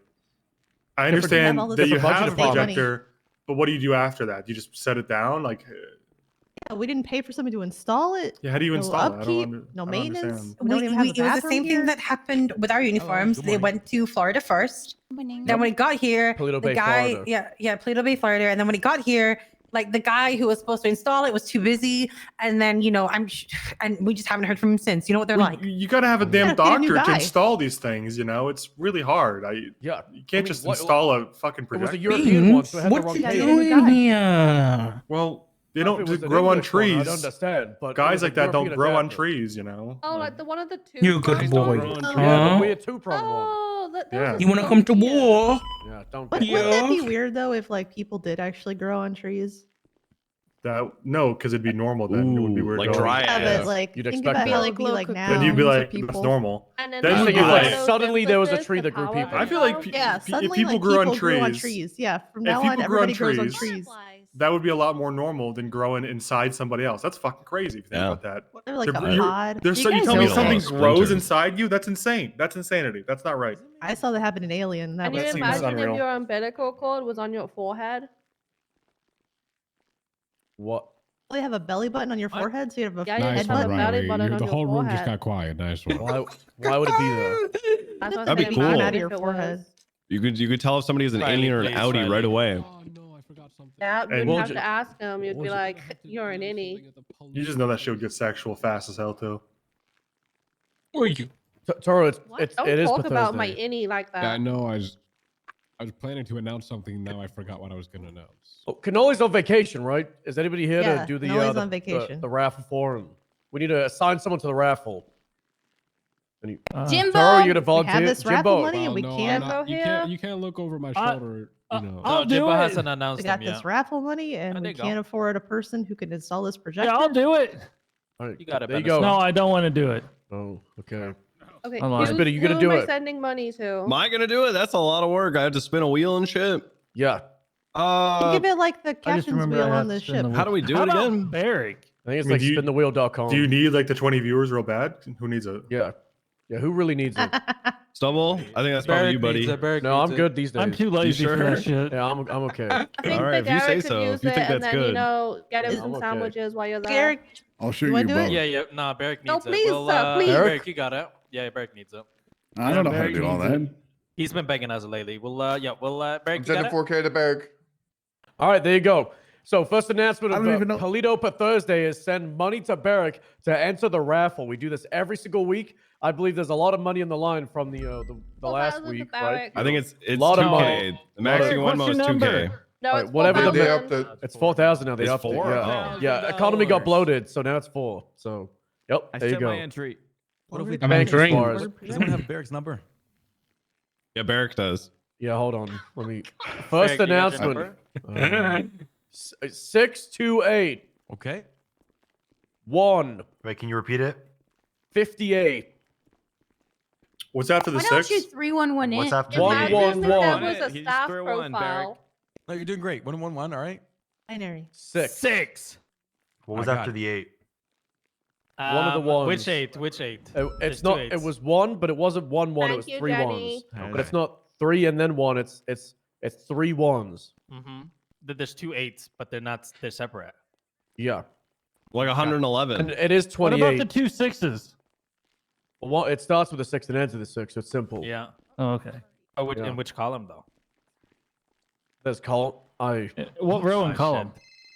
I Different- understand all this that you different have a budget departments. projector, but what do you do after that? You just set it down? Like, Yeah, we didn't pay for somebody to install it. yeah, how do you No install it? upkeep, no I don't maintenance. understand. We don't even have a it was the bathroom same here. thing that happened with our uniforms. good They morning. went to Florida first. Winning. Then when it got here, Toledo the Bay, guy, Florida. yeah, Toledo Bay, Florida. And then when it got here, like the guy who was supposed to install it was too busy. And then and we just haven't heard from him since. You know what they're Well, like? you got to have a Yeah, damn get a new doctor to guy. install these things. It's really hard. Yeah. You can't mean, just what- install a fucking It was projector. a European one, so it had the What's wrong he Yeah, cable. get a new doing guy. here? Well, they If don't it was just an grow on English one, trees. I'd understand, but it Guys was a like that don't European grow on adapter. trees. Oh, like the one of the two. You good guys boy. don't grow- Yeah, Huh? we had two-prong one. Oh, that Yeah. was You want to come to war? Yeah, don't. Wouldn't get that be Yeah. weird though if like people did actually grow on trees? No, because it'd be normal then. It would be Ooh, weird. like going. dry Yeah, ass. but like You'd think expect about that. how it'd be like now. Then you'd be to like, people. that's normal. And then Then you'd like, be all like, those suddenly there was a businesses, tree the that grew power people. I feel like Yeah, if suddenly people like grew on people grew on trees, trees. Yeah, from if now on people grew on everybody grows on trees- trees. that would be a lot more normal than growing inside somebody else. That's fucking crazy if you think Yeah. about that. They're like They're- a you're- pod. There's You so you guys tell me know something that. grows Splinters. inside you? That's insane. That's insanity. That's not right. I saw that happen in Alien. That Can was you seems imagine unreal. if your umbilical cord was on your forehead? What? They have a belly button on your What? forehead, so you have a Yeah, you head just have a button. belly button on The your whole room just forehead. got quiet. Nice one. Why would it be there? That's what That'd be I'm cool. saying, Out of if your it forehead. was. You could tell if somebody is an Riley, alien or an please, Audi right Riley. away. Oh no, I forgot something. Yeah, Hey, you'd we'll have ju- to ask him. You'd what be was it? like, you're an innie. You just know that shit would get sexual fast as hell too. Who are you? Toro, it Don't is talk for about my Thursday. innie like that. Yeah, I know. I was planning to announce something. Now I forgot what I was gonna announce. Oh, Cannoli's on vacation, right? Is anybody here Yeah, to do the Cannoli's the, on vacation. the raffle for him? We need to assign someone to the raffle. Any, Jimbo! Toro, you gonna We volunteer? have this raffle Jimbo. money and we can't. not- You can't- You can't look over my shoulder. You know. No, I'll do Jimbo it. hasn't We announced got them yet. this raffle money and there we you go. can't afford a person who can install this projector. Yeah, I'll do it. All right, You got it, There you Benison. go. No, I don't want to do it. Oh, okay. Okay, I lied. who's- Spitty, you gonna who do am I it? sending money to? Am I gonna do it? That's a lot of work. I have to spin a wheel and shit. Yeah, Give it like the I just captain's remember wheel I on have the to spin ship. the How do we do How it about again? Barrick? I think it's I mean, like do you- spinthewheel.com. Do you need like the 20 viewers real bad? Who needs it? Yeah, yeah. Who really needs it? Stubble? I think that's probably you, buddy. No, I'm good these days. I'm too lazy for sure? that shit. Yeah, I'm okay. I think All right, that if you say Garrett could so, use if you it think and that's then, good. get him I'm some okay. sandwiches while you're there. Garrick, I'll shoot You wanna do it? Yeah. Nah, Barrick No, needs please, it. Well, sir, please. Barrick, you got it. Yeah, Barrick needs it. I don't know how to do all that. He's been begging us lately. We'll, Barrick, I'm you got sending it? 4K to Berg. All right, there you go. So first announcement I of don't even know- Polito for Thursday is send money to Barrick to enter the raffle. We do this every single week. I believe there's a lot of money on the line from the Well, last that was week, about right? it. I think it's Lot of 2K. money. The max you can win What's most your 2K. number? No, Alright, it's whatever the 4,000. They upped it. It's 4,000 now. They It's upped it. 4? Yeah. Oh. Yeah. Economy got bloated, so now it's 4. So, yep. I There you set go. my entry. What if we I'm Thank you, entering. Suarez. Does anyone have Barrick's number? Yeah, Barrick does. Yeah, hold on. Let me. First Greg, do you got your announcement. number? 628 Okay. 1 Wait, can you repeat it? 58. What's after the Why don't 6? you 311 What's it? after If One, I one, think one. That was a He just staff threw one, Barrick. profile. No, you're doing great. 111. All right. Binary. 6. 6. What was I got after it. the 8? One of the ones. Which 8? Which 8? It's There's not. two It eights. was 1, but it wasn't 1 1. It was Thank you, 3 Jenny. ones. Okay. But it's not 3 and then 1. It's 3 ones. Mm-hmm. There's 2 8s, but they're not. They're separate. Yeah. Like 111. And it is What 28. about the 2 6s? Well, it starts with a 6 and ends with a 6, so it's simple. Yeah. Oh, okay. Oh, Yeah. in which column though? There's column. What row and Oh, column?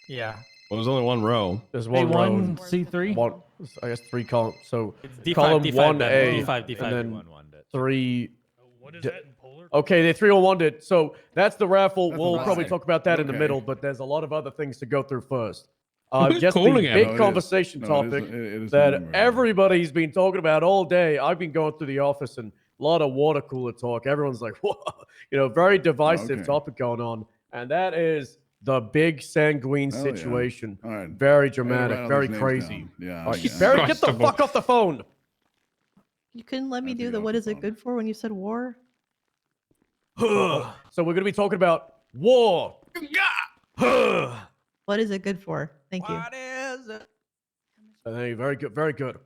Yeah. Well, there's only one row. There's one row. A1, C3. One. I guess 3 columns. So It's D5, column D5, 1A, then D5, and then D5. 3. What is D- that in polar? Okay, they 301 it. So that's the raffle. That's We'll a probably lot. talk about that in the Okay. middle, but there's a lot of other things to go through first. Who's Just the calling it? big No, it is. conversation No, it topic is- it is that the number. everybody's been talking about all day. I've been going through the office and a lot of water cooler talk. Everyone's like, whoa, very divisive Okay. topic going on. And that is the big sanguine Hell yeah. situation. All right. Very Hey, dramatic, write all very these names crazy. down. Yeah. All right, yeah. Barry, get the Constable. fuck off the phone. You couldn't let me That's do the the what is it phone. good for when you said war? So we're going to be talking about war. What is it good for? Thank you. Hey, very good, very good.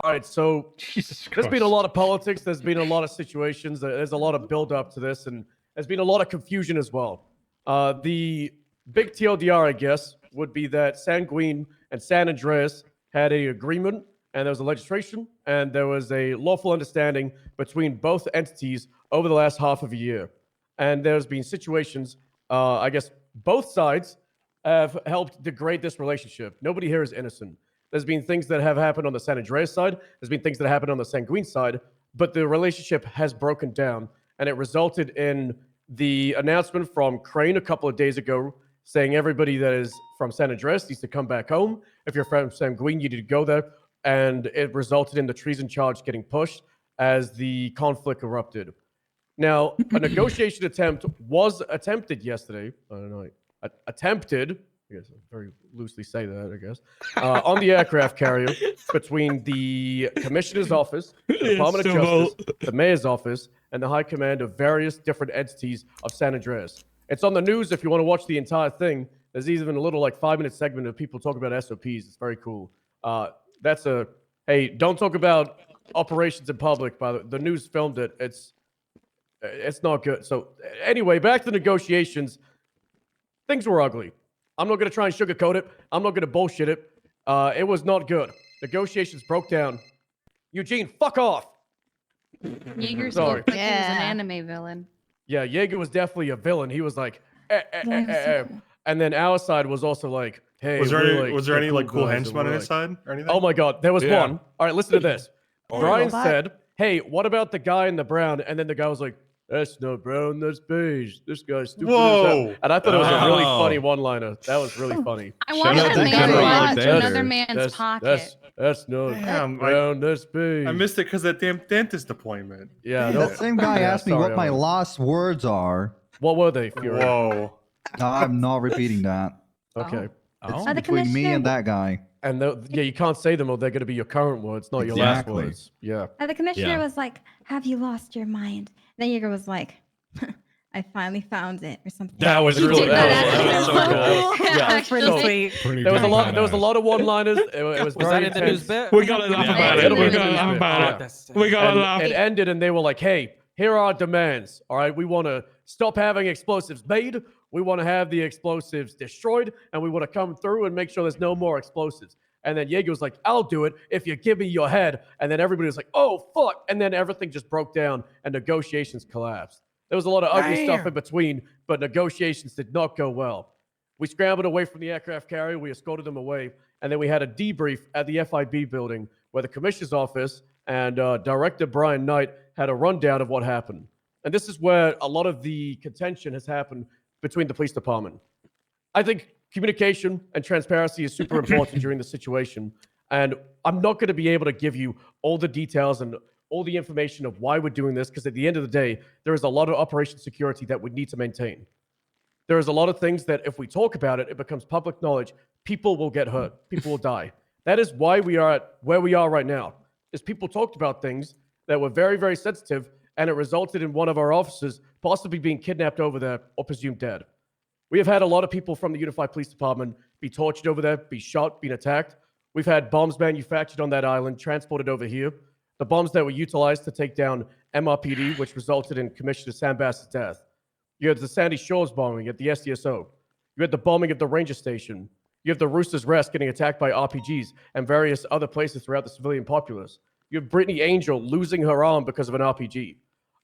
All right, so Jesus there's been a lot of politics. There's been a lot of situations. There's a lot of build up to this, and there's been a lot of confusion as well. The big TLDR, I guess, would be that Sanguine and San Andreas had a agreement, and there was a legislation, and there was a lawful understanding between both entities over the last half of a year. And there's been situations, I guess, both sides have helped degrade this relationship. Nobody here is innocent. There's been things that have happened on the San Andreas side. There's been things that happened on the Sanguine side, but the relationship has broken down, and it resulted in the announcement from Crane a couple of days ago saying everybody that is from San Andreas needs to come back home. If you're from Sanguine, you need to go there. And it resulted in the treason charge getting pushed as the conflict erupted. Now, a negotiation attempt was attempted yesterday. I don't know. Attempted. I guess I very loosely say that, I guess. On the aircraft carrier between the commissioner's office, the Department of Justice, the mayor's office, and the high command of various different entities of San Andreas. It's on the news if you want to watch the entire thing. There's even a little 5-minute segment of people talking about SOPs. It's very cool. That's a, hey, don't talk about operations in public. By the news filmed it. It's not good. So anyway, back to the negotiations. Things were ugly. I'm not going to try and sugarcoat it. I'm not going to bullshit it. It was not good. Negotiations broke down. Eugene, fuck off. Jaeger Sorry. spoke like he was Yeah. an anime villain. Yeah, Jaeger was definitely a villain. He was like, and then our side was also like, hey, Was there we're, any, was there we're any like cool guys, and henchmen on we're his side or anything? Oh my God, there was Yeah. one. All right, listen to this. Brian robot? said, hey, what about the guy in the brown? And then the guy was like, that's not brown, that's beige. This guy's stupid as hell." Whoa. And I thought it was a really Wow. funny one-liner. That was really funny. I Shout watched out that to man General walk to Alexander. another man's pocket. That's not Damn, brown, that's beige. I missed it because of that damn dentist appointment. Yeah, That no, same guy Yeah, asked me sorry, what my Owen. last words are. What were they, Fury? Whoa. I'm not repeating that. Okay. It's the between me commissioner- and that guy. And yeah, you can't say them or they're going to be your current words, not your last Exactly. words. Yeah. And the commissioner Yeah. was like, "Have you lost your mind?" Then Jaeger was like, "I finally found it," or something. That was He really did that was so so good. cool. Yeah. That was pretty So- sweet. There was a lot of one-liners. It was Was very that in the intense. news bit? We gotta laugh Yeah, about yeah, it. yeah, We yeah, gotta yeah, laugh yeah. about Yeah. it. We gotta And laugh. it ended, and they were like, "Hey, here are our demands. All right, we want to stop having explosives made. We want to have the explosives destroyed, and we want to come through and make sure there's no more explosives." And then Jaeger was like, "I'll do it if you give me your head." And then everybody was like, "Oh fuck!" And then everything just broke down, and negotiations collapsed. There was a lot of ugly stuff in between, but negotiations did not go well. We scrambled away from the aircraft carrier. We escorted them away, and then we had a debrief at the FIB building where the commissioner's office and Director Brian Knight had a rundown of what happened. And this is where a lot of the contention has happened between the police department. I think communication and transparency is super important during this situation. And I'm not going to be able to give you all the details and all the information of why we're doing this, because at the end of the day, there is a lot of operation security that we need to maintain. There is a lot of things that if we talk about it, it becomes public knowledge. People will get hurt. People will die. That is why we are at where we are right now, is people talked about things that were very, very sensitive, and it resulted in one of our officers possibly being kidnapped over there or presumed dead. We have had a lot of people from the Unified Police Department be tortured over there, be shot, been attacked. We've had bombs manufactured on that island, transported over here. The bombs that were utilized to take down MRPD, which resulted in Commissioner Sandbass's death. You had the Sandy Shores bombing at the SDSO. You had the bombing of the ranger station. You have the Rooster's Rest getting attacked by RPGs and various other places throughout the civilian populace. You have Brittany Angel losing her arm because of an RPG.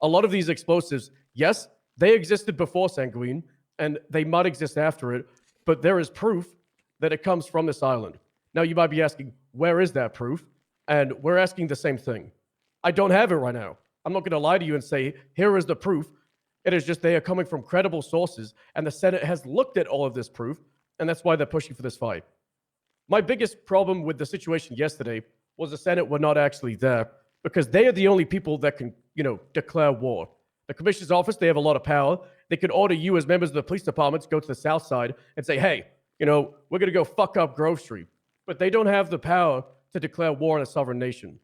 A lot of these explosives, yes, they existed before Sanguine, and they might exist after it, but there is proof that it comes from this island. Now, you might be asking, where is that proof? And we're asking the same thing. I don't have it right now. I'm not going to lie to you and say, here is the proof. It is just they are coming from credible sources, and the Senate has looked at all of this proof, and that's why they're pushing for this fight. My biggest problem with the situation yesterday was the Senate were not actually there, because they are the only people that can, declare war. The commissioner's office, they have a lot of power. They could order you as members of the police department to go to the south side and say, hey, we're going to go fuck up Grove Street. But they don't have the power to declare war on a sovereign nation.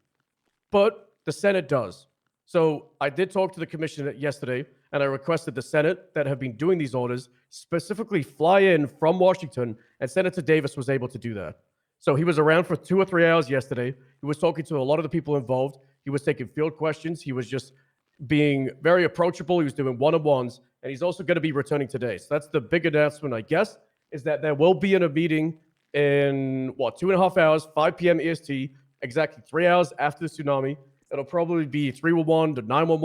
But the Senate does. So I did talk to the commissioner yesterday, and I requested the Senate that have been doing these orders specifically fly in from Washington, and Senator Davis was able to do that. So he was around for 2 or 3 hours yesterday. He was talking to a lot of the people involved. He was taking field questions. He was just being very approachable. He was doing one-on-ones, and he's also going to be returning today. So that's the big announcement, I guess, is that there will be a meeting in, 2.5 hours, 5 p.m. EST, exactly 3 hours after the tsunami. It'll probably be 311 to 911.